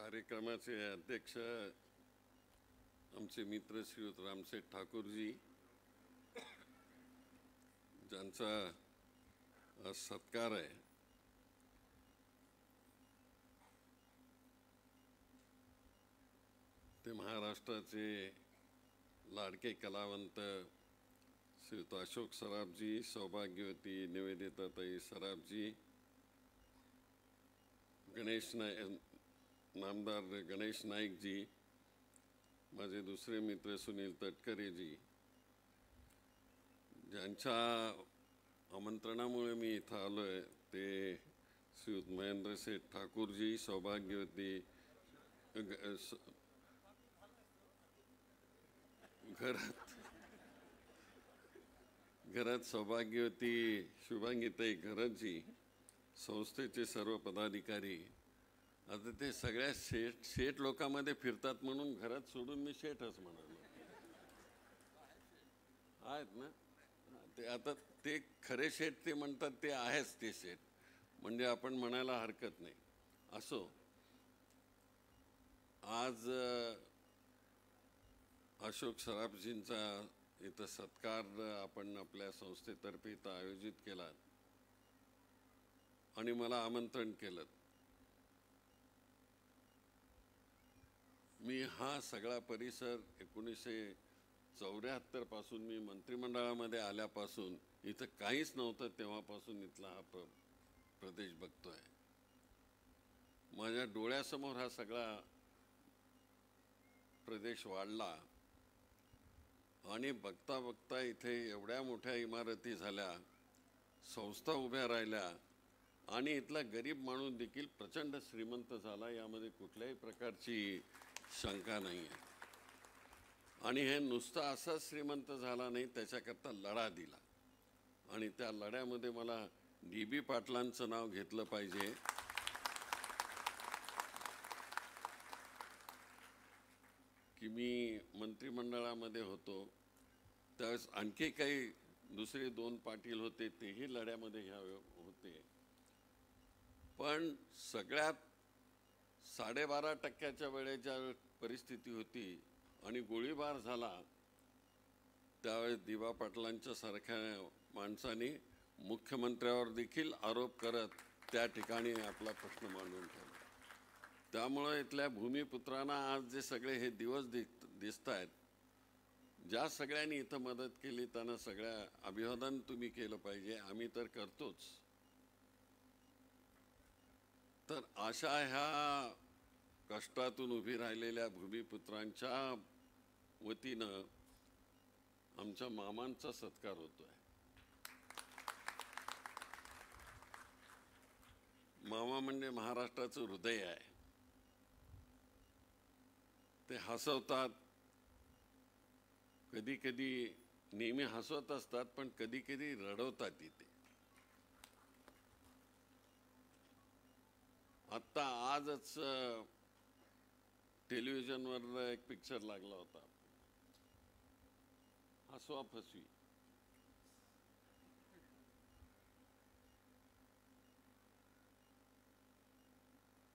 कार्यक्रमाचे अध्यक्ष आमचे मित्र श्रीयुत रामसेठ ठाकूरजी, ज्यांचा आज सत्कार आहे, ते महाराष्ट्राचे लाडके कलावंत श्रीयुत अशोक सराफजी, सौभाग्यवती निवेदिताताई सराफजी, नामदार गणेश नाईकजी, माझे दुसरे मित्र सुनील तटकरेजी, ज्यांच्या आमंत्रणामुळे मी इथं आलो आहे, ते श्रीयुत महेंद्र सेठ ठाकूरजी, सौभाग्यवती घरात सौभाग्यवती शुभांगीताई घरतजी, संस्थेचे सर्व पदाधिकारी. आता ते सगळ्या शेठ लोकांमध्ये फिरतात म्हणून घरात सोडून मी शेठच म्हणालो. आहेत ना ते, आता ते खरे शेठ ते म्हणतात ते आहेच ते शेठ, म्हणजे आपण म्हणायला हरकत नाही. असो, आज अशोक सराफजींचा इथं सत्कार आपण आपल्या संस्थेतर्फे इथं आयोजित केला आणि मला आमंत्रण केलं. मी हा सगळा परिसर 1974 पासून, मी मंत्रिमंडळामध्ये आल्यापासून इथं काहीच नव्हतं तेव्हापासून इथला हा प्रदेश बघतोय. माझ्या डोळ्यासमोर हा सगळा प्रदेश वाढला आणि बघता बघता इथे एवढ्या मोठ्या इमारती झाल्या, संस्था उभ्या राहिल्या आणि इथला गरीब माणूस देखील प्रचंड श्रीमंत झाला, यामध्ये कुठल्याही प्रकारची शंका नाही आहे. आणि हे नुसतं असा श्रीमंत झाला नाही, त्याच्याकरता लढा दिला आणि त्या लढ्यामध्ये मला DB पाटलांचं नाव घेतलं पाहिजे. की मी मंत्रिमंडळामध्ये होतो त्यावेळेस आणखी काही दुसरे 2 पाटील होते, तेही लढ्यामध्ये ह्या होते, पण सगळ्यात 12.5% वेळेच्या परिस्थिती होती आणि गोळीबार झाला, त्यावेळेस दिवा पाटलांच्या सारख्या माणसाने मुख्यमंत्र्यावर देखील आरोप करत त्या ठिकाणी आपला प्रश्न मांडून ठेवला. त्यामुळे इथल्या भूमिपुत्रांना आज जे सगळे हे दिवस दिसत आहेत, ज्या सगळ्यांनी इथं मदत केली त्यांना सगळ्या अभिवादन तुम्ही केलं पाहिजे. आम्ही तर करतोच. तर अशा ह्या कष्टातून उभी राहिलेल्या भूमिपुत्रांच्या वतीनं आमच्या मामांचा सत्कार होतोय. मामा म्हणजे महाराष्ट्राचं हृदय आहे. ते हसवतात, कधी कधी नेहमी हसवत असतात, पण कधी कधी रडवतात इथे. आत्ता आजच टेलिव्हिजनवर एक पिक्चर लागला होता, हसवा फसवी.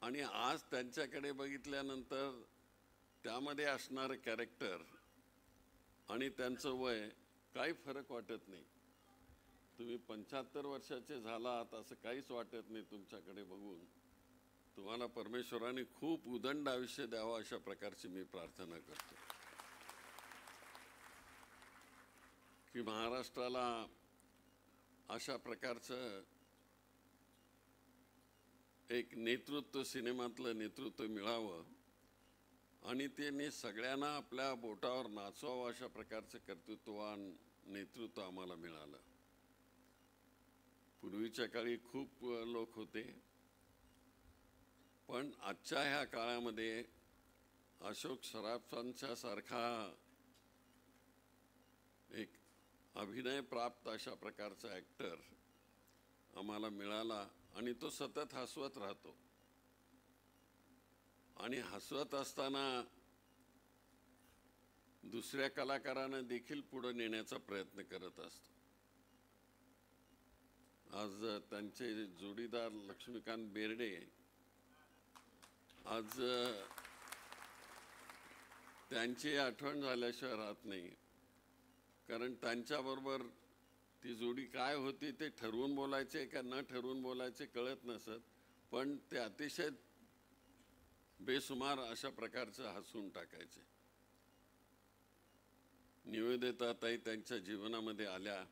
आणि आज त्यांच्याकडे बघितल्यानंतर त्यामध्ये असणारं कॅरेक्टर आणि त्यांचं वय काही फरक वाटत नाही. तुम्ही 75 वर्षाचे झालात असं काहीच वाटत नाही तुमच्याकडे बघून. तुम्हाला परमेश्वराने खूप उदंड आयुष्य द्यावं अशा प्रकारची मी प्रार्थना करतो की महाराष्ट्राला अशा प्रकारचं एक नेतृत्व, सिनेमातलं नेतृत्व मिळावं आणि त्याने सगळ्यांना आपल्या बोटावर नाचवावं अशा प्रकारचं कर्तृत्ववान नेतृत्व आम्हाला मिळालं. पूर्वीच्या काळी खूप लोक होते, पण आजच्या ह्या काळामध्ये अशोक सराफांच्या सारखा एक अभिनय प्राप्त अशा प्रकारचा ॲक्टर आम्हाला मिळाला आणि तो सतत हसवत राहतो आणि हसवत असताना दुसऱ्या कलाकारांना देखील पुढे नेण्याचा प्रयत्न करत असतो. आज त्यांचे जोडीदार लक्ष्मीकांत बेर्डे आज त्यांची आठवण झाल्याशिवाय राहत नाही, कारण त्यांच्याबरोबर ती जोडी काय होती ते ठरवून बोलायचे का न ठरवून बोलायचे कळत नसत, पण ते अतिशय बेसुमार अशा प्रकारचं हसून टाकायचे. निवेदिताताई त्यांच्या जीवनामध्ये आल्या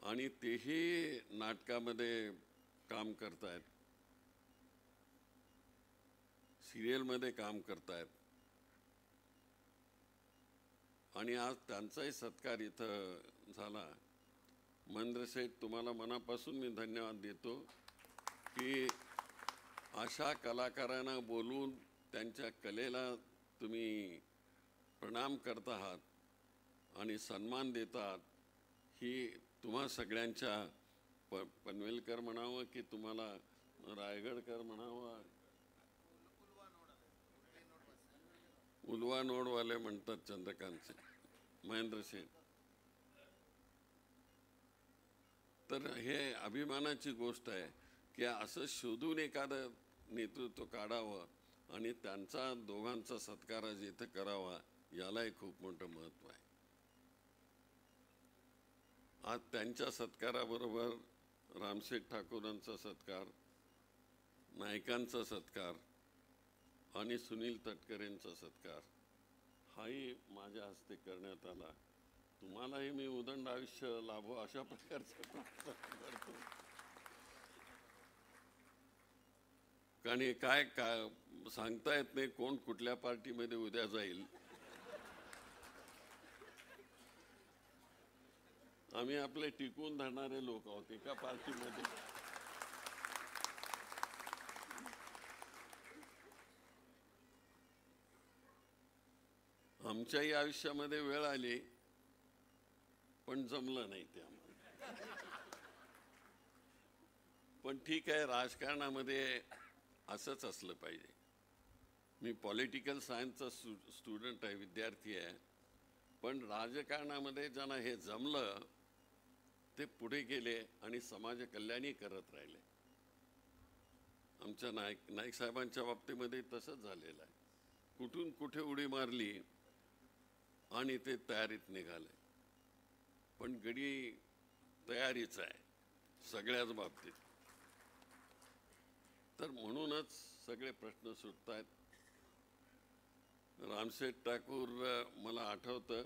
आणि तेही नाटकामध्ये काम करतायत, सिरियलमध्ये काम करतायत, आणि आज त्यांचाही सत्कार इथं झाला. महेंद्र शेठ, तुम्हाला मनापासून मी धन्यवाद देतो की अशा कलाकारांना बोलून त्यांच्या कलेला तुम्ही प्रणाम करत आहात आणि सन्मान देत आहात. ही तुम्हा सगळ्यांच्या पनवेलकर म्हणावं की तुम्हाला रायगडकर म्हणावं, उलवा नोडवाले म्हणतात चंद्रकांतचे, महेंद्र शेठ, तर हे अभिमानाची गोष्ट आहे की असं शोधून एखादं नेतृत्व काढावं आणि त्यांचा दोघांचा सत्कार आज इथं करावा, यालाही खूप मोठं महत्त्व आहे. आज त्यांच्या सत्काराबरोबर रामशेठ ठाकूरांचा सत्कार, नायकांचा सत्कार आणि सुनील तटकरेंचा सत्कार हाही माझ्या हस्ते करण्यात आला. तुम्हालाही मी उदंड आयुष्य लाभो अशा प्रकारचा प्रार्थना करतो. कारण हे काय सांगता येत नाही कोण कुठल्या पार्टीमध्ये उद्या जाईल. आम्ही आपले टिकून धरणारे लोक आहोत. एका पार्टीमध्ये आमच्याही आयुष्यामध्ये वेळ आली, पण जमलं नाही ते आम्हाला. पण ठीक आहे, राजकारणामध्ये असंच असलं पाहिजे. मी पॉलिटिकल सायन्सचा स्टुडंट आहे, विद्यार्थी आहे, पण राजकारणामध्ये ज्यांना हे जमलं ते पुढे गेले आणि समाज कल्याणही करत राहिले. आमच्या नाईक साहेबांच्या बाबतीमध्ये तसंच झालेलं आहे. कुठून कुठे उडी मारली आणि ते तयारीत निघाले. पण गडी तयारीच आहे सगळ्याच बाबतीत. तर म्हणूनच सगळे प्रश्न सुटत आहेत. रामशेठ ठाकूर, मला आठवतं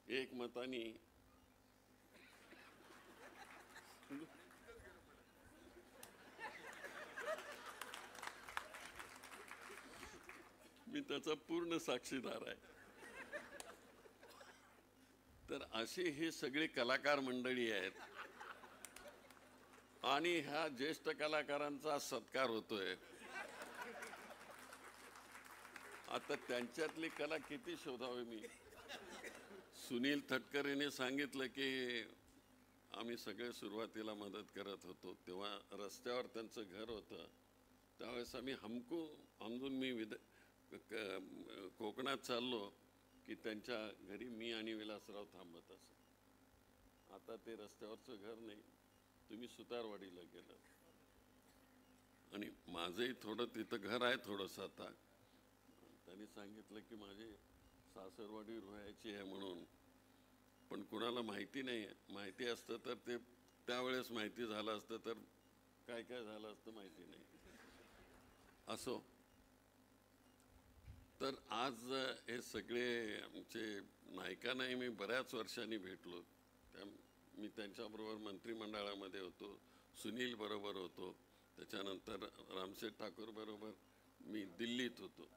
एक मतानी मी त्याचा पूर्ण साक्षीदार आहे. तर अशी ही सगळी कलाकार मंडळी आहेत आणि ह्या ज्येष्ठ कलाकारांचा सत्कार होतोय. आता त्यांच्यातली कला किती शोधावी मी. सुनील तटकरेने सांगितलं की आम्ही सगळे सुरुवातीला मदत करत होतो, तेव्हा रस्त्यावर त्यांचं घर होतं. त्यावेळेस आम्ही हमजून मी कोकणात चाललो की त्यांच्या घरी मी आणि विलासराव थांबत असो. आता ते रस्त्यावरचं घर नाही, तुम्ही सुतारवाडीला गेलं. आणि माझंही थोडं तिथं घर आहे थोडंसं. आता त्यांनी सांगितलं की माझी सासरवाडी रोहायची आहे म्हणून, पण कुणाला माहिती नाही. माहिती असतं तर ते त्यावेळेस माहिती झालं असतं, तर काय काय झालं असतं माहिती नाही. असो, तर आज हे सगळे आमचे नायकांनाही मी बऱ्याच वर्षांनी भेटलो. मी त्यांच्याबरोबर मंत्रिमंडळामध्ये होतो, सुनील बरोबर होतो, त्याच्यानंतर रामशेठ ठाकूर बरोबर मी दिल्लीत होतो.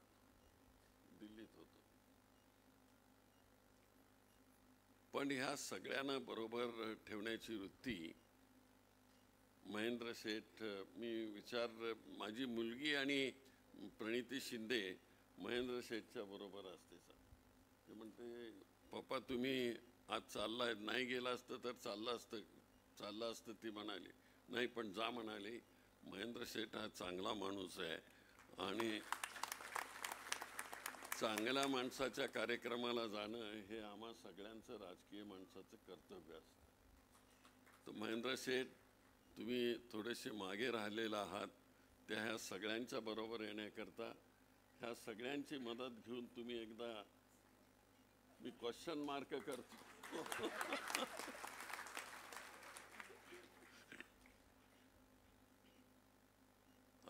पण ह्या सगळ्यांना बरोबर ठेवण्याची वृत्ती महेंद्र शेठ, माझी मुलगी आणि प्रणिती शिंदे महेंद्र शेठच्या बरोबर असते. ते म्हणते, पप्पा तुम्ही आज चाललाय, नाही गेला असतं तर चाललं असतं. ती म्हणाली नाही, पण जा म्हणाली. महेंद्र शेठ हा चांगला माणूस आहे आणि चांगल्या माणसाच्या कार्यक्रमाला जाणं हे आम्हा सगळ्यांचं राजकीय माणसाचं कर्तव्य असतं. तर महेंद्र शेठ, तुम्ही थोडेसे मागे राहिलेला आहात, त्या ह्या सगळ्यांच्या बरोबर येण्याकरता ह्या सगळ्यांची मदत घेऊन तुम्ही एकदा, मी क्वेश्चन मार्क करतो,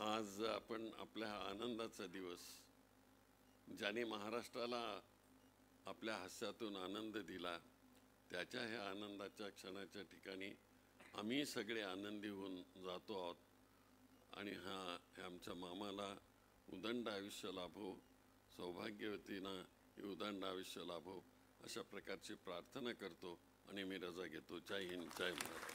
आज आपण आपल्या हा आनंदाचा दिवस, ज्याने महाराष्ट्राला आपल्या हास्यातून आनंद दिला, त्याच्या ह्या आनंदाच्या क्षणाच्या ठिकाणी आम्ही सगळे आनंदी होऊन जातो आहोत आणि हे आमच्या मामाला उदंड आयुष्य लाभो, सौभाग्यवतीनं उदंड आयुष्य लाभो, अशा प्रकारची प्रार्थना करतो आणि मी रजा घेतो. जय हिंद, जय महाराष्ट्र.